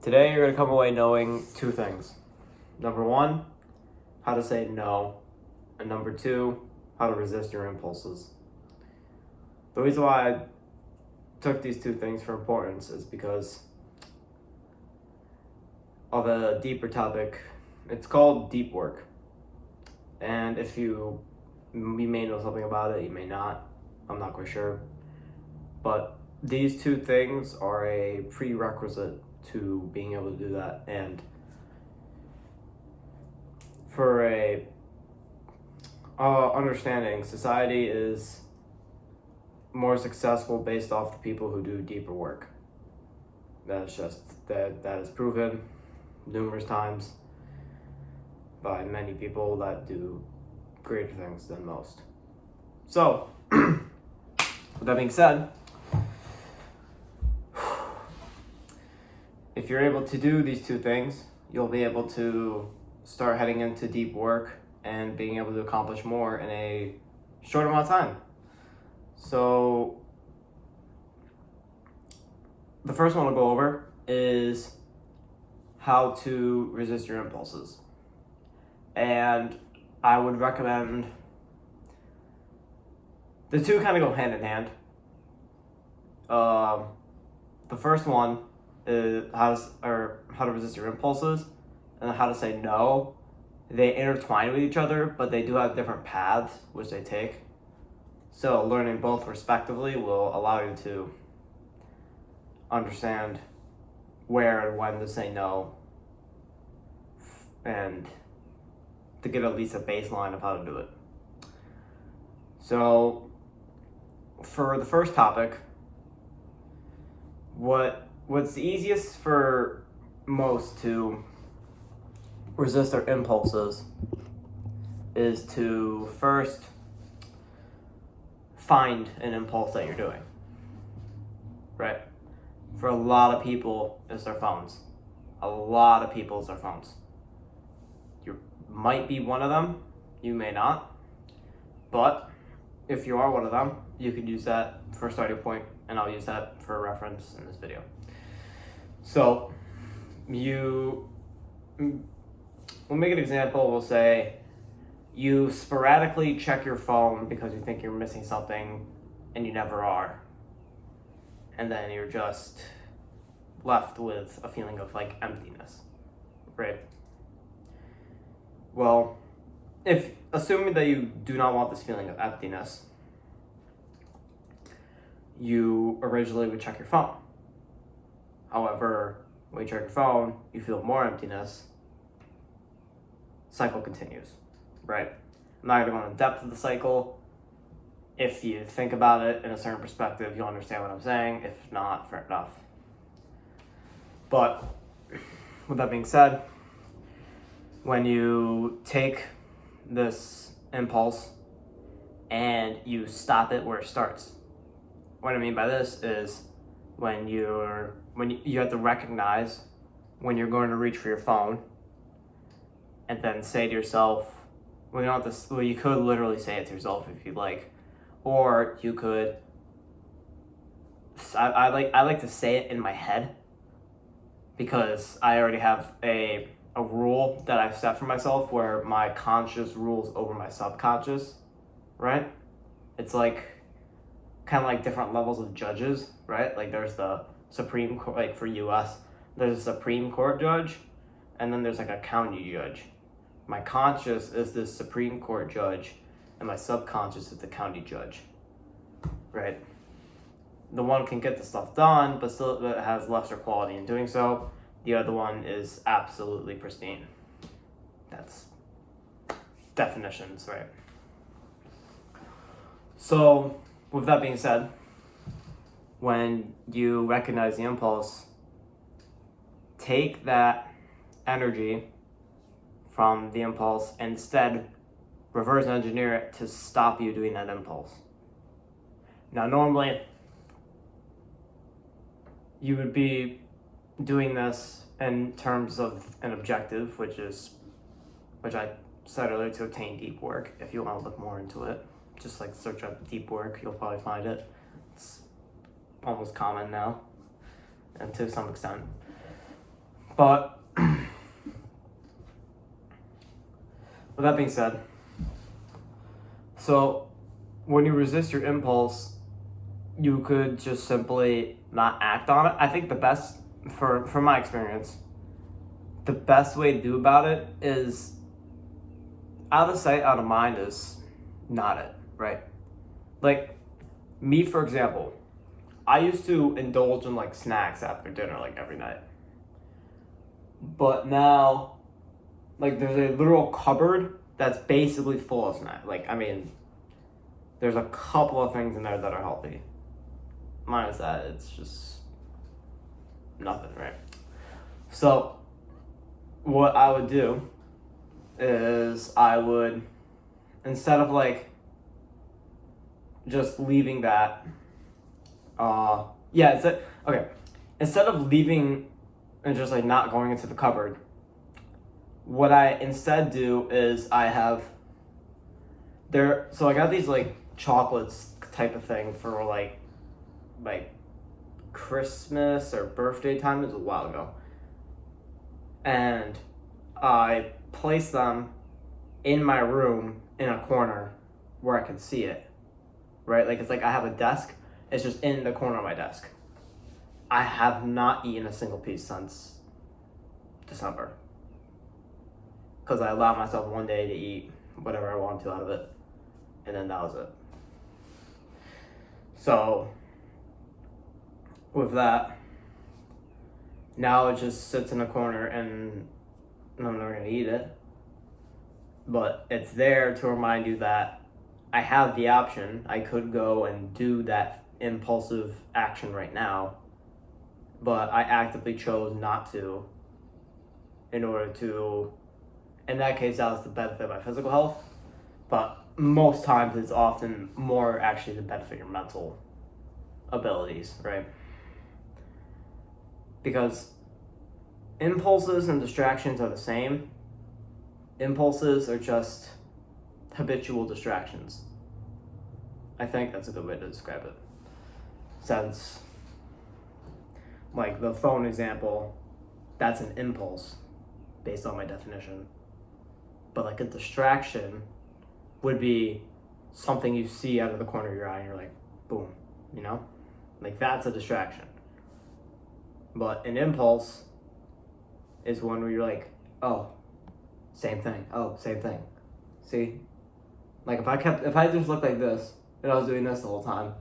Today you're going to come away knowing two things. Number one, how to say no. And number two, how to resist your impulses. The reason why I took these two things for importance is because of a deeper topic. It's called deep work. And you may know something about it, you may not. I'm not quite sure. But these two things are a prerequisite to being able to do that. And for a understanding, society is more successful based off the people who do deeper work. That is proven numerous times by many people that do greater things than most. So, with that being said, if you're able to do these two things, you'll be able to start heading into deep work and being able to accomplish more in a short amount of time. So, the first one I'll go over is how to resist your impulses. And I would recommend the two kind of go hand in hand. The first one is how to resist your impulses, and how to say no. They intertwine with each other, but they do have different paths which they take. So learning both respectively will allow you to understand where and when to say no, and to get at least a baseline of how to do it. So for the first topic, what's the easiest for most to resist their impulses is to first find an impulse that you're doing, right? For a lot of people, it's their phones. A lot of people, it's their phones. You might be one of them, you may not, but if you are one of them, you could use that for a starting point, and I'll use that for reference in this video. So, we'll make an example. We'll say you sporadically check your phone because you think you're missing something and you never are. And then you're just left with a feeling of like emptiness, right? Well, assuming that you do not want this feeling of emptiness, you originally would check your phone. However, when you check your phone, you feel more emptiness. Cycle continues, right? I'm not going to go into depth of the cycle. If you think about it in a certain perspective, you'll understand what I'm saying. If not, fair enough. But with that being said, when you take this impulse and you stop it where it starts. What I mean by this is when you have to recognize when you're going to reach for your phone, and then say to yourself, you could literally say it to yourself if you'd like, or you could. I like to say it in my head because I already have a rule that I've set for myself where my conscious rules over my subconscious, right? It's like kind of like different levels of judges, right? Like there's the Supreme Court, like for US, there's a Supreme Court judge, and then there's like a county judge. My conscious is the Supreme Court judge, and my subconscious is the county judge, right? The one can get the stuff done, but still it has lesser quality in doing so. The other one is absolutely pristine. That's definitions, right? So, with that being said, when you recognize the impulse, take that energy from the impulse and instead reverse engineer it to stop you doing that impulse. Now, normally, you would be doing this in terms of an objective, which I said earlier, to obtain deep work. If you want to look more into it, just like search up deep work, you'll probably find it. It's almost common now, and to some extent. But with that being said, so when you resist your impulse, you could just simply not act on it. I think the best, from my experience, the best way to do about it is out of sight, out of mind is not it, right? Like, me, for example, I used to indulge in, like, snacks after dinner, like, every night. But now, like, there's a literal cupboard that's basically full of snacks. Like, I mean, there's a couple of things in there that are healthy. Minus that, it's just nothing, right? So, what I would do is I would, instead of, like, just leaving that, instead of leaving and just, like, not going into the cupboard, what I instead do is I got these, like, chocolates type of thing for, like Christmas or birthday time. It was a while ago. And I placed them in my room in a corner where I can see it, right? Like, it's like I have a desk. It's just in the corner of my desk. I have not eaten a single piece since December. Because I allowed myself one day to eat whatever I wanted to out of it. And then that was it. So, with that, now it just sits in a corner and I'm never going to eat it. But it's there to remind you that I have the option. I could go and do that impulsive action right now, but I actively chose not to in order to, in that case, that was to benefit my physical health. But most times it's often more actually to benefit your mental abilities, right? Because impulses and distractions are the same. Impulses are just habitual distractions. I think that's a good way to describe it. Since, like, the phone example, that's an impulse based on my definition. But, like, a distraction would be something you see out of the corner of your eye and you're like, boom, you know? Like, that's a distraction. But an impulse is one where you're like, oh, same thing. Oh, same thing. See? Like, if I just looked like this and I was doing this the whole time,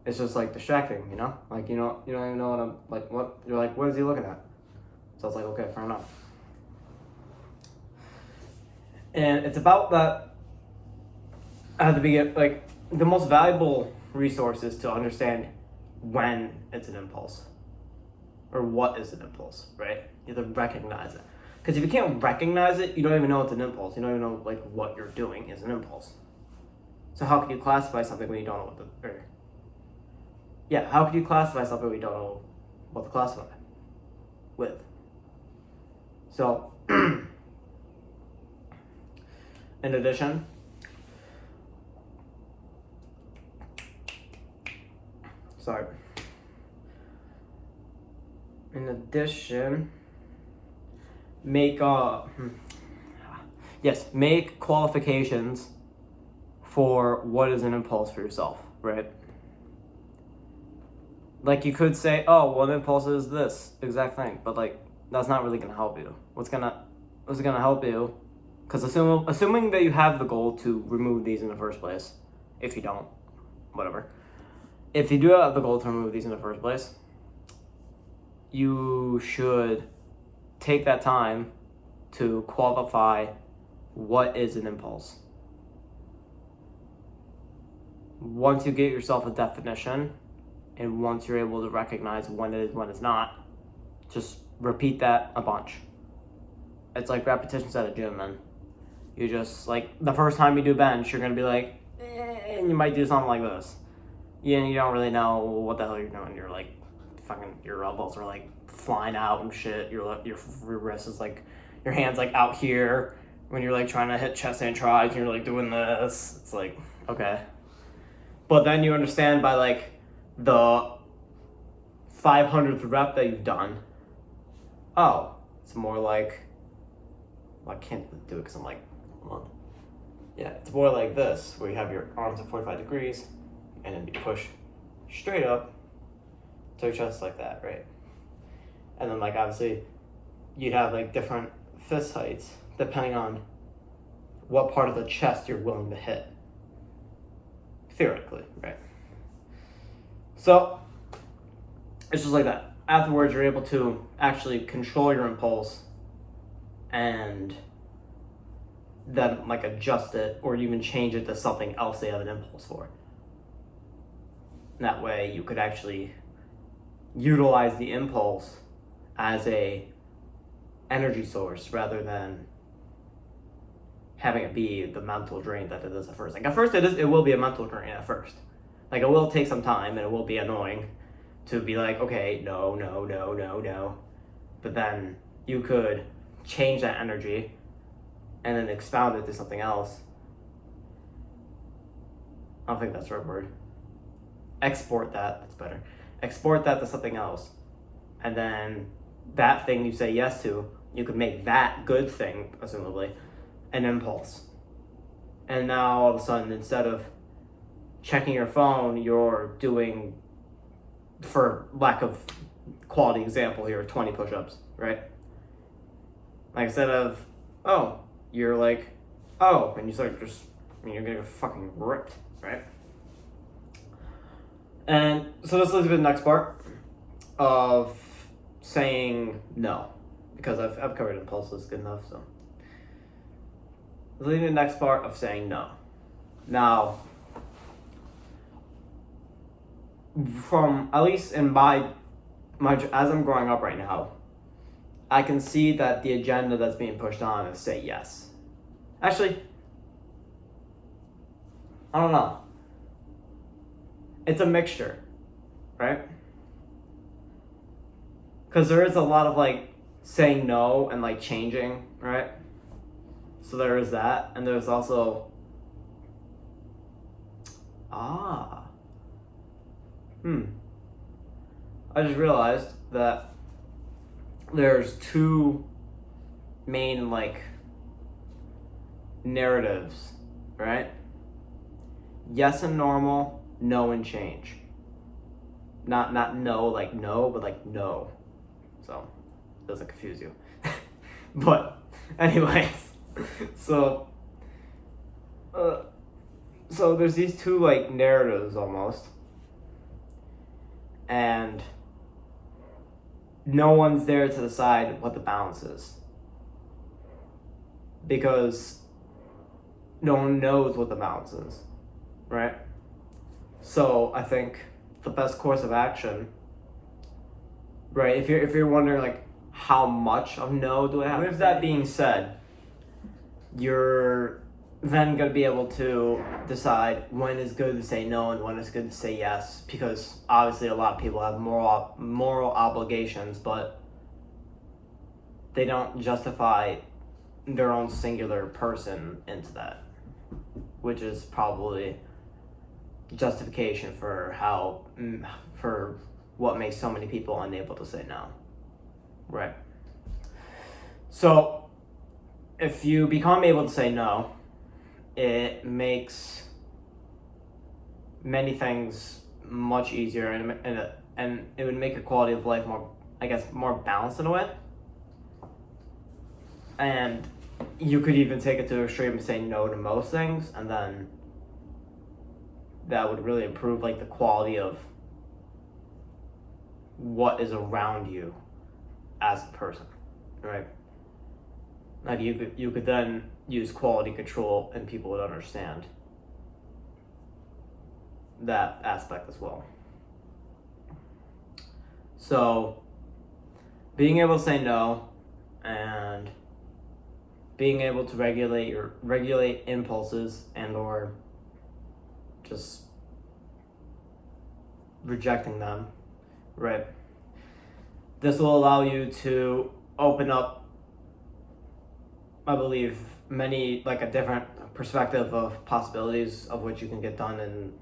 it's just, like, distracting, you know? Like, you don't even know what I'm, like, what, you're like, what is he looking at? So it's like, okay, fair enough. And it's about that at the beginning, like, the most valuable resource is to understand when it's an impulse. Or what is an impulse, right? You have to recognize it. Because if you can't recognize it, you don't even know it's an impulse. You don't even know, like, what you're doing is an impulse. So how can you classify something when you don't know how can you classify something when you don't know what to classify with? So, in addition, make qualifications for what is an impulse for yourself, right? Like, you could say, oh, well, an impulse is this exact thing, but, like, that's not really going to help you. What's going to help you, because assuming that you have the goal to remove these in the first place, if you don't, whatever. If you do have the goal to remove these in the first place, you should take that time to qualify what is an impulse. Once you get yourself a definition, and once you're able to recognize when it is, when it's not, just repeat that a bunch. It's like repetitions at a gym, man. You just, like, the first time you do bench, you're going to be like, and you might do something like this. You don't really know what the hell you're doing. You're like, fucking, your elbows are like flying out and shit. Your wrist is like, your hand's like out here when you're like trying to hit chest and tries, and you're like doing this. It's like, okay. But then you understand by like the 500th rep that you've done oh, it's more like, well, I can't do it because I'm like, hold on. Yeah, it's more like this, where you have your arms at 45 degrees, and then you push straight up to your chest like that, right? And then like obviously, you'd have like different fist heights depending on what part of the chest you're willing to hit. Theoretically, right? So, it's just like that. Afterwards, you're able to actually control your impulse and then like adjust it or even change it to something else they have an impulse for. That way you could actually utilize the impulse as a energy source rather than having it be the mental drain that it is at first. Like at first it will be a mental drain at first. Like it will take some time and it will be annoying to be like, okay, no. But then you could change that energy and then expound it to something else. I don't think that's the right word. Export that, that's better. Export that to something else. And then that thing you say yes to, you could make that good thing, presumably, an impulse. And now all of a sudden, instead of checking your phone, you're doing, for lack of quality example here, 20 push-ups, right? Like instead of, oh, you're like, oh, and you start just, I mean, you're gonna get fucking ripped, right? And so this leads to the next part of saying no, because I've covered impulses good enough, so. Leading to the next part of saying no. Now, from, at least in my as I'm growing up right now, I can see that the agenda that's being pushed on is say yes. Actually, I don't know. It's a mixture, right? Because there is a lot of like saying no and like changing, right? So there is that, and there's also I just realized that there's two main like narratives, right? Yes and normal, no and change. Not no like no, but like no. So it doesn't confuse you. But anyways, so there's these two like narratives almost, and no one's there to decide what the balance is, because no one knows what the balance is, right? So I think the best course of action, right, if you're wondering like how much of no do I have, with that being said, you're then going to be able to decide when it's good to say no and when it's good to say yes, because obviously a lot of people have moral obligations, but they don't justify their own singular person into that, which is probably justification for what makes so many people unable to say no, right? So if you become able to say no, it makes many things much easier, and it would make your quality of life more, I guess, more balanced in a way. And you could even take it to the extreme and say no to most things, and then that would really improve like the quality of what is around you as a person, right? Like you could then use quality control and people would understand that aspect as well. So being able to say no and being able to regulate impulses and or just rejecting them, right? This will allow you to open up, I believe, many, like a different perspective of possibilities of what you can get done in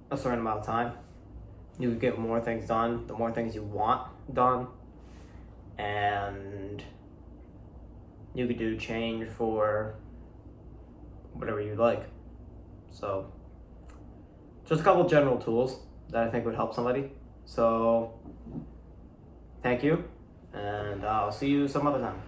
a certain amount of time. You can get more things done, the more things you want done, and you could do change for whatever you like. So just a couple general tools that I think would help somebody. So thank you, and I'll see you some other time.